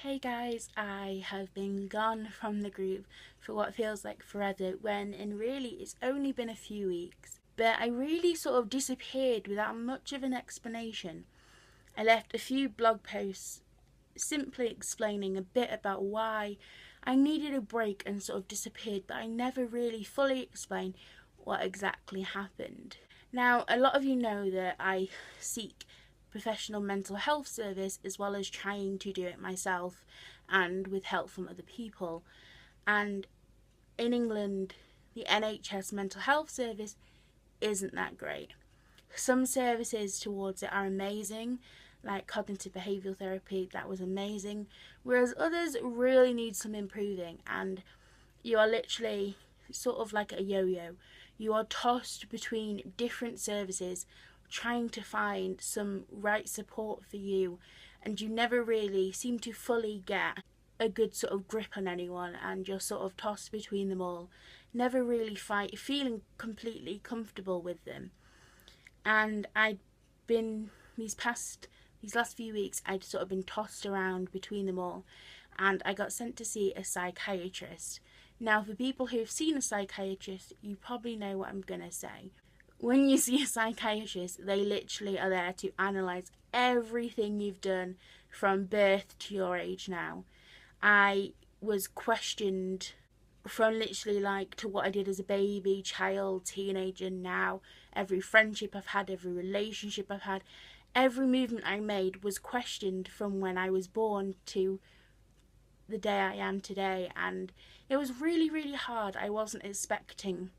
Hey guys, I have been gone from the group for what feels like forever when in really it's only been a few weeks. But I really sort of disappeared without much of an explanation. I left a few blog posts simply explaining a bit about why I needed a break and sort of disappeared, but I never really fully explained what exactly happened. Now, a lot of you know that I seek professional mental health service as well as trying to do it myself and with help from other people. And in England, the NHS mental health service isn't that great. Some services towards it are amazing, like cognitive behavioural therapy, that was amazing, whereas others really need some improving, and you are literally sort of like a yo-yo. You are tossed between different services trying to find some right support for you, and you never really seem to fully get a good sort of grip on anyone, and you're sort of tossed between them all, never really feeling completely comfortable with them. And I'd been these last few weeks I'd sort of been tossed around between them all, and I got sent to see a psychiatrist. Now, for people who've seen a psychiatrist, you probably know what I'm gonna say. When you see a psychiatrist, they literally are there to analyse everything you've done from birth to your age now. I was questioned from literally like to what I did as a baby, child, teenager, now, every friendship I've had, every relationship I've had, every movement I made was questioned from when I was born to the day I am today, and it was really, really hard. I wasn't expecting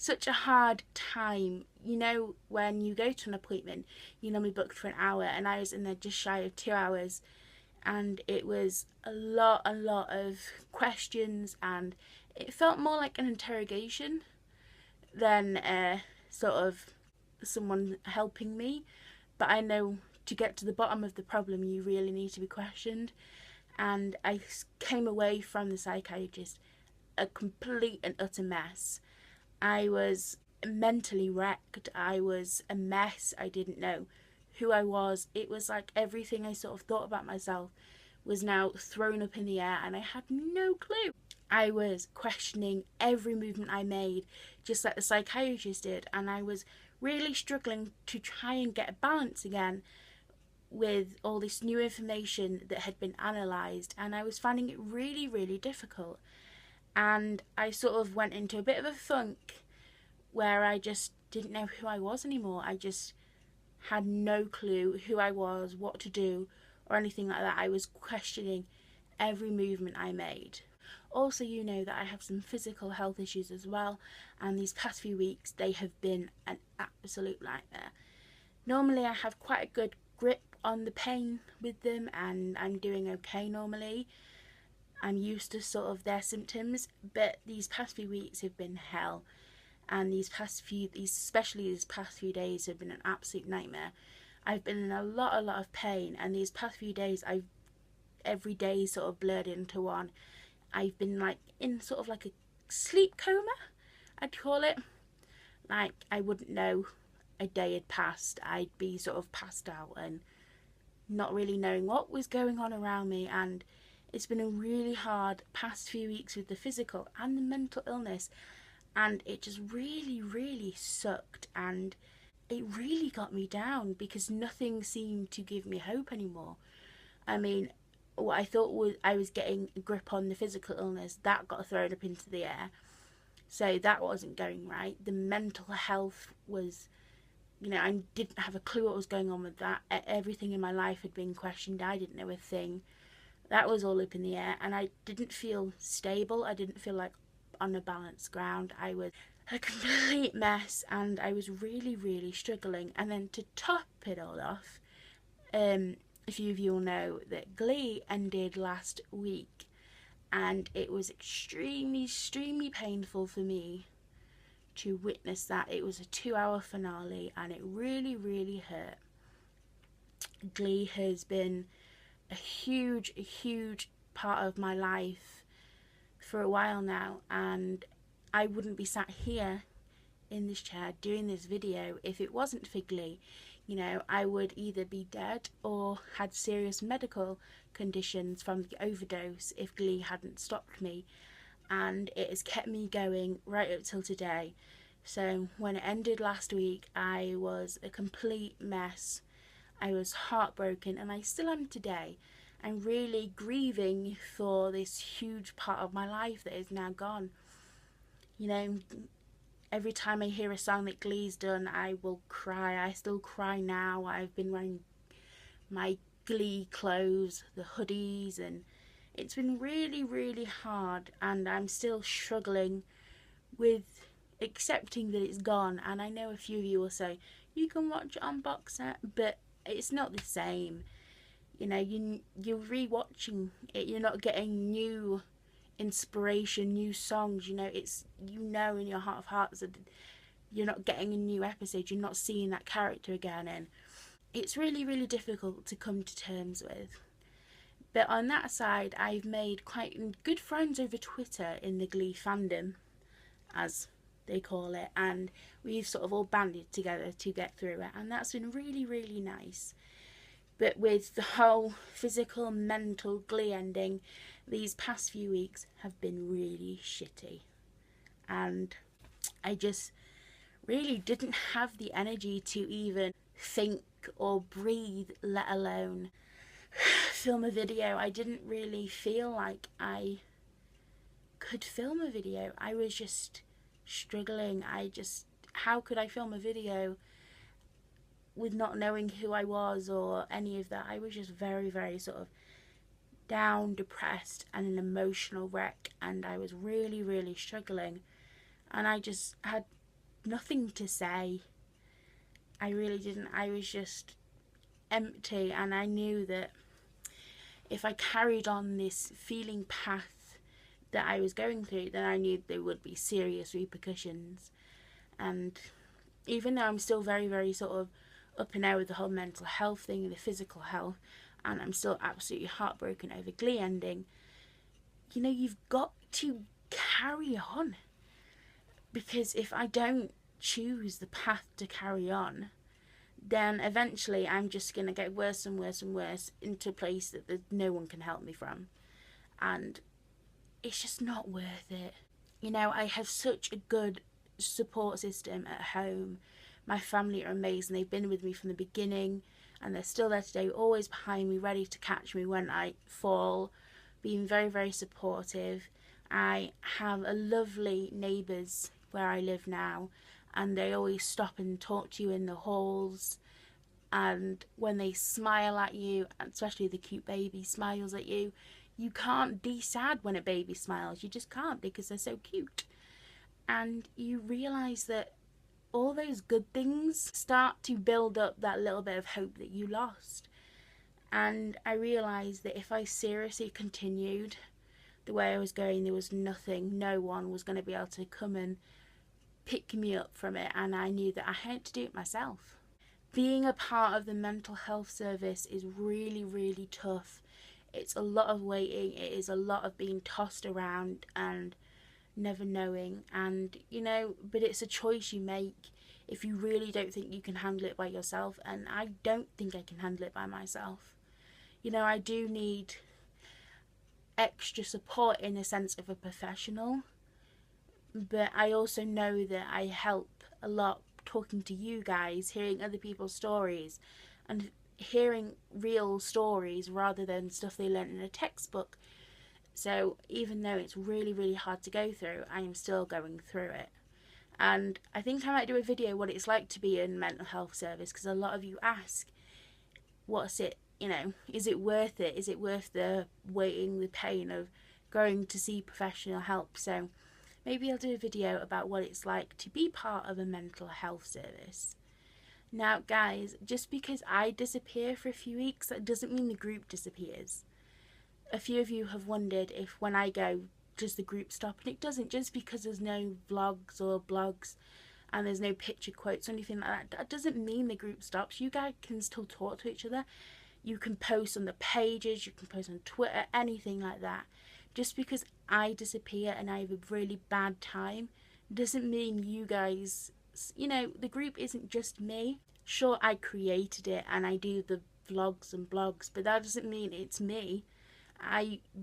such a hard time. You know, when you go to an appointment, you normally booked for an hour, and I was in there just shy of 2 hours, and it was a lot of questions, and it felt more like an interrogation than sort of someone helping me. But I know to get to the bottom of the problem, you really need to be questioned. And I came away from the psychiatrist a complete and utter mess. I was mentally wrecked. I was a mess. I didn't know who I was. It was like everything I sort of thought about myself was now thrown up in the air, and I had no clue. I was questioning every movement I made, just like the psychiatrist did, and I was really struggling to try and get a balance again with all this new information that had been analysed, and I was finding it really, really difficult. And I sort of went into a bit of a funk where I just didn't know who I was anymore. I just had no clue who I was, what to do, or anything like that. I was questioning every movement I made. Also, you know that I have some physical health issues as well, and these past few weeks they have been an absolute nightmare. Normally I have quite a good grip on the pain with them, and I'm doing okay normally. I'm used to sort of their symptoms, but these past few weeks have been hell, and especially these past few days have been an absolute nightmare. I've been in a lot of pain, and these past few days every day sort of blurred into one. I've been like in sort of like a sleep coma, I'd call it. Like, I wouldn't know a day had passed. I'd be sort of passed out and not really knowing what was going on around me, and it's been a really hard past few weeks with the physical and the mental illness, and it just really, really sucked, and it really got me down because nothing seemed to give me hope anymore. I mean, what I thought was I was getting a grip on the physical illness, that got thrown up into the air. So that wasn't going right. The mental health was, I didn't have a clue what was going on with that. Everything in my life had been questioned. I didn't know a thing. That was all up in the air, and I didn't feel stable. I didn't feel like on a balanced ground. I was a complete mess, and I was really, really struggling. And then to top it all off, a few of you will know that Glee ended last week, and it was extremely, extremely painful for me to witness that. It was a 2-hour finale, and it really, really hurt. Glee has been a huge part of my life for a while now, and I wouldn't be sat here in this chair doing this video if it wasn't for Glee. You know, I would either be dead or had serious medical conditions from the overdose if Glee hadn't stopped me. And it has kept me going right up till today. So when it ended last week, I was a complete mess. I was heartbroken, and I still am today. I'm really grieving for this huge part of my life that is now gone. You know, every time I hear a song that Glee's done, I will cry. I still cry now. I've been wearing my Glee clothes, the hoodies, and it's been really, really hard, and I'm still struggling with accepting that it's gone. And I know a few of you will say, you can watch it on box set, but it's not the same. You know, you're rewatching it, you're not getting new inspiration, new songs. You know, it's, you know, in your heart of hearts that you're not getting a new episode, you're not seeing that character again, and it's really, really difficult to come to terms with. But on that side, I've made quite good friends over Twitter in the Glee fandom, as they call it, and we've sort of all banded together to get through it, and that's been really, really nice. But with the whole physical, mental Glee ending, these past few weeks have been really shitty. And I just really didn't have the energy to even think or breathe, let alone film a video. I didn't really feel like I could film a video. I was just struggling. How could I film a video with not knowing who I was or any of that? I was just very, very sort of down, depressed, and an emotional wreck, and I was really, really struggling, and I just had nothing to say. I really didn't. I was just empty, and I knew that if I carried on this feeling path that I was going through, then I knew there would be serious repercussions. And even though I'm still very, very sort of up and out with the whole mental health thing and the physical health, and I'm still absolutely heartbroken over Glee ending, you know, you've got to carry on. Because if I don't choose the path to carry on, then eventually I'm just going to get worse and worse and worse into a place that no one can help me from. And it's just not worth it. You know, I have such a good support system at home. My family are amazing. They've been with me from the beginning, and they're still there today, always behind me, ready to catch me when I fall, being very, very supportive. I have a lovely neighbours where I live now, and they always stop and talk to you in the halls. And when they smile at you, especially the cute baby smiles at you, you can't be sad when a baby smiles. You just can't, because they're so cute. And you realise that all those good things start to build up that little bit of hope that you lost. And I realised that if I seriously continued the way I was going, there was nothing, no one was going to be able to come and pick me up from it, and I knew that I had to do it myself. Being a part of the mental health service is really, really tough. It's a lot of waiting, it is a lot of being tossed around and never knowing, and you know, but it's a choice you make if you really don't think you can handle it by yourself, and I don't think I can handle it by myself. You know, I do need extra support in the sense of a professional, but I also know that I help a lot talking to you guys, hearing other people's stories, and hearing real stories rather than stuff they learn in a textbook. So even though it's really, really hard to go through, I am still going through it. And I think I might do a video what it's like to be in mental health service, because a lot of you ask, what's it, you know, is it worth it? Is it worth the waiting, the pain of going to see professional help? So maybe I'll do a video about what it's like to be part of a mental health service. Now guys, just because I disappear for a few weeks, that doesn't mean the group disappears. A few of you have wondered if when I go, does the group stop? And it doesn't. Just because there's no vlogs or blogs and there's no picture quotes or anything like that doesn't mean the group stops. You guys can still talk to each other. You can post on the pages, you can post on Twitter, anything like that. Just because I disappear and I have a really bad time doesn't mean you guys, you know, the group isn't just me. Sure, I created it and I do the vlogs and blogs, but that doesn't mean it's me.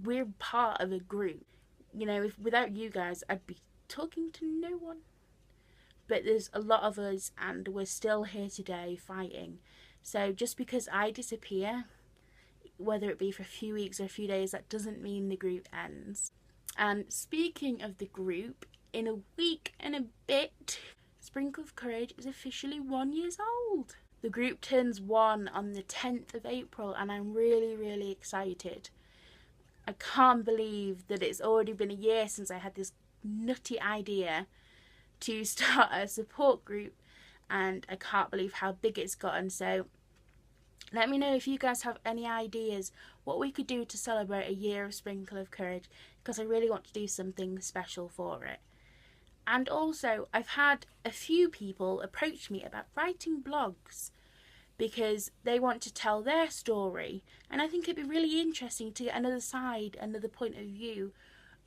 We're part of a group. You know, if without you guys, I'd be talking to no one. But there's a lot of us, and we're still here today fighting. So just because I disappear, whether it be for a few weeks or a few days, that doesn't mean the group ends. And speaking of the group, in a week and a bit, Sprinkle of Courage is officially 1 year old. The group turns 1 on the 10th of April, and I'm really, really excited. I can't believe that it's already been a year since I had this nutty idea to start a support group, and I can't believe how big it's gotten. So let me know if you guys have any ideas what we could do to celebrate a year of Sprinkle of Courage, because I really want to do something special for it. And also, I've had a few people approach me about writing blogs because they want to tell their story, and I think it'd be really interesting to get another side, another point of view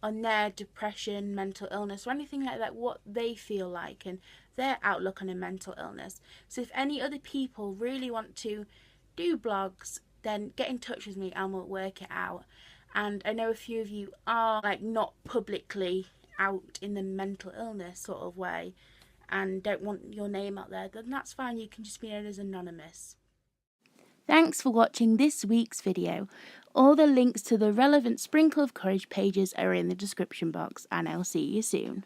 on their depression, mental illness, or anything like that, what they feel like and their outlook on a mental illness. So if any other people really want to do blogs, then get in touch with me and we'll work it out. And I know a few of you are like not publicly out in the mental illness sort of way and don't want your name out there, then that's fine. You can just be known as anonymous. Thanks for watching this week's video. All the links to the relevant Sprinkle of Courage pages are in the description box, and I'll see you soon.